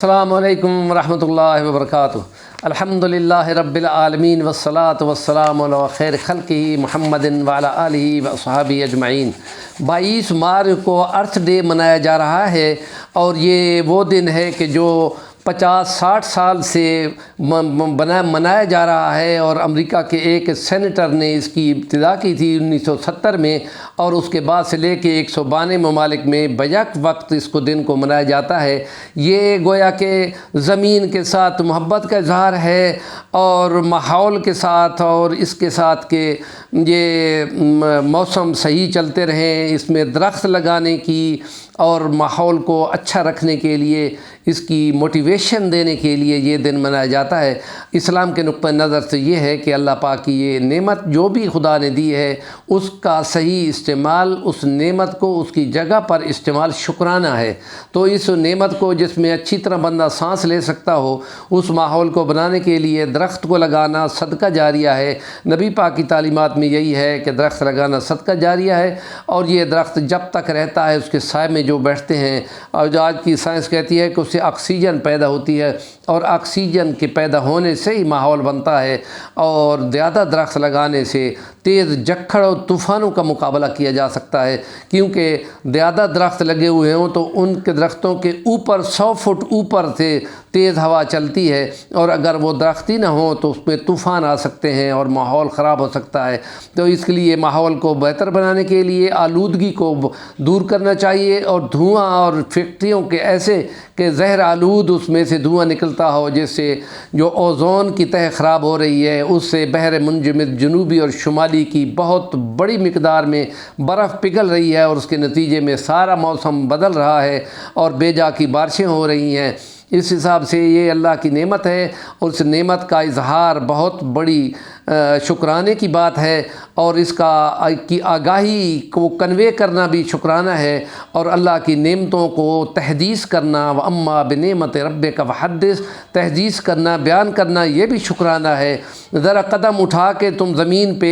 السلام علیکم ورحمۃ اللہ وبرکاتہ۔ الحمدللہ رب العالمین والصلاة والسلام علی خیر خلقہ محمد وعلی آلہ واصحابہ اجمعین۔ 22 مارچ کو ارتھ ڈے منایا جا رہا ہے اور یہ وہ دن ہے کہ جو 50-60 سال سے منایا جا رہا ہے، اور امریکہ کے ایک سینیٹر نے اس کی ابتدا کی تھی 1970 میں، اور اس کے بعد سے لے کے 192 ممالک میں بیک وقت اس دن کو منایا جاتا ہے۔ یہ گویا کہ زمین کے ساتھ محبت کا اظہار ہے، اور ماحول کے ساتھ اور اس کے ساتھ کہ یہ موسم صحیح چلتے رہیں، اس میں درخت لگانے کی اور ماحول کو اچھا رکھنے کے لیے اس کی موٹیویشن دینے کے لیے یہ دن منایا جاتا ہے۔ اسلام کے نقطہ نظر سے یہ ہے کہ اللہ پاک کی یہ نعمت جو بھی خدا نے دی ہے، اس کا صحیح استعمال، اس نعمت کو اس کی جگہ پر استعمال شکرانہ ہے۔ تو اس نعمت کو جس میں اچھی طرح بندہ سانس لے سکتا ہو، اس ماحول کو بنانے کے لیے درخت کو لگانا صدقہ جاریہ ہے۔ نبی پاک کی تعلیمات میں یہی ہے کہ درخت لگانا صدقہ جاریہ ہے، اور یہ درخت جب تک رہتا ہے اس کے سائے میں جو بیٹھتے ہیں، اور جو آج کی سائنس کہتی ہے کہ اس سے آکسیجن پیدا ہوتی ہے، اور آکسیجن کے پیدا ہونے سے ہی ماحول بنتا ہے، اور زیادہ درخت لگانے سے تیز جھکڑ اور طوفانوں کا مقابلہ کیا جا سکتا ہے، کیونکہ زیادہ درخت لگے ہوئے ہوں تو ان کے درختوں کے اوپر 100 فٹ اوپر سے تیز ہوا چلتی ہے، اور اگر وہ درخت ہی نہ ہوں تو اس میں طوفان آ سکتے ہیں اور ماحول خراب ہو سکتا ہے۔ تو اس کے لیے ماحول کو بہتر بنانے کے لیے آلودگی کو دور کرنا چاہیے، اور دھواں اور فیکٹریوں کے ایسے کہ زہر آلود اس میں سے دھواں نکلتا ہو، جس سے جو اوزون کی تہہ خراب ہو رہی ہے، اس سے بحر منجمد جنوبی اور شمالی کی بہت بڑی مقدار میں برف پگھل رہی ہے، اور اس کے نتیجے میں سارا موسم بدل رہا ہے اور بے جا کی بارشیں ہو رہی ہیں۔ اس حساب سے یہ اللہ کی نعمت ہے، اور اس نعمت کا اظہار بہت بڑی شکرانے کی بات ہے، اور اس کی آگاہی کو کنوے کرنا بھی شکرانہ ہے، اور اللہ کی نعمتوں کو تحدیث کرنا، وَأَمَّا بِنِعْمَتِ رَبِّكَ فَحَدِّثْ، تحدیث کرنا، بیان کرنا، یہ بھی شکرانہ ہے۔ ذرا قدم اٹھا کے تم زمین پہ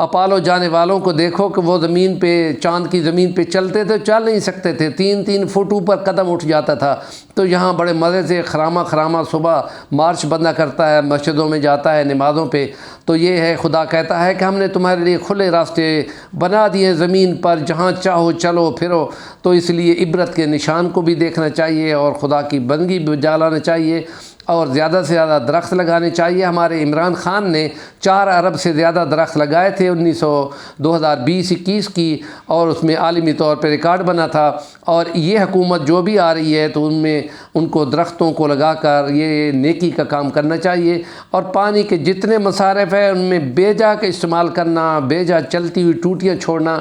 اپالو جانے والوں کو دیکھو کہ وہ زمین پہ، چاند کی زمین پہ چلتے تھے، چل نہیں سکتے تھے، 3-3 فٹ اوپر قدم اٹھ جاتا تھا۔ تو یہاں بڑے مزے سے خرامہ صبح مارچ بندہ کرتا ہے، مسجدوں میں جاتا ہے نمازوں پہ۔ تو یہ ہے، خدا کہتا ہے کہ ہم نے تمہارے لیے کھلے راستے بنا دیے زمین پر، جہاں چاہو چلو پھرو۔ تو اس لیے عبرت کے نشان کو بھی دیکھنا چاہیے، اور خدا کی بندگی بھی جانا چاہیے، اور زیادہ سے زیادہ درخت لگانے چاہیے۔ ہمارے عمران خان نے 4 ارب سے زیادہ درخت لگائے تھے 2020-21 کی، اور اس میں عالمی طور پہ ریکارڈ بنا تھا۔ اور یہ حکومت جو بھی آ رہی ہے تو ان کو درختوں کو لگا کر یہ نیکی کا کام کرنا چاہیے، اور پانی کے جتنے مصارف ہیں ان میں بے جا کے استعمال کرنا، بے جا چلتی ہوئی ٹوٹیاں چھوڑنا،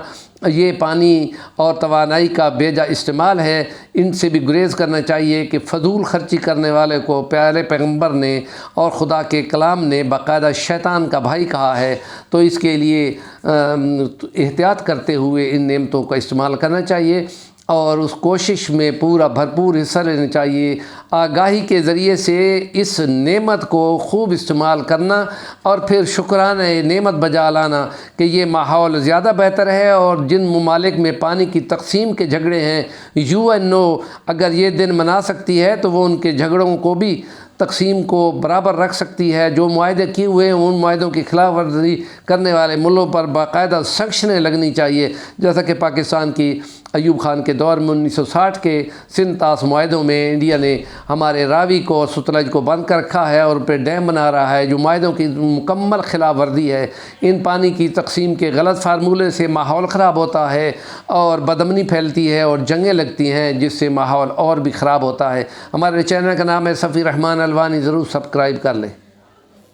یہ پانی اور توانائی کا بے جا استعمال ہے۔ ان سے بھی گریز کرنا چاہیے کہ فضول خرچی کرنے والے کو پیارے پیغمبر نے اور خدا کے کلام نے باقاعدہ شیطان کا بھائی کہا ہے۔ تو اس کے لیے احتیاط کرتے ہوئے ان نعمتوں کا استعمال کرنا چاہیے، اور اس کوشش میں پورا بھرپور حصہ لینا چاہیے۔ آگاہی کے ذریعے سے اس نعمت کو خوب استعمال کرنا، اور پھر شکرانہ نعمت بجا لانا کہ یہ ماحول زیادہ بہتر ہے۔ اور جن ممالک میں پانی کی تقسیم کے جھگڑے ہیں، UNO اگر یہ دن منا سکتی ہے تو وہ ان کے جھگڑوں کو بھی تقسیم کو برابر رکھ سکتی ہے۔ جو معاہدے کیے ہوئے ہیں ان معاہدوں کی خلاف ورزی کرنے والے ملکوں پر باقاعدہ سنکشنیں لگنی چاہیے، جیسا کہ پاکستان کی ایوب خان کے دور میں 1960 کے سنتاس معاہدوں میں انڈیا نے ہمارے راوی کو اور ستلج کو بند کر رکھا ہے، اور پہ ڈیم بنا رہا ہے، جو معاہدوں کی مکمل خلاف ورزی ہے۔ ان پانی کی تقسیم کے غلط فارمولے سے ماحول خراب ہوتا ہے، اور بدامنی پھیلتی ہے، اور جنگیں لگتی ہیں، جس سے ماحول اور بھی خراب ہوتا ہے۔ ہمارے چینل کا نام ہے صفی رحمان الوانی، ضرور سبسکرائب کر لیں۔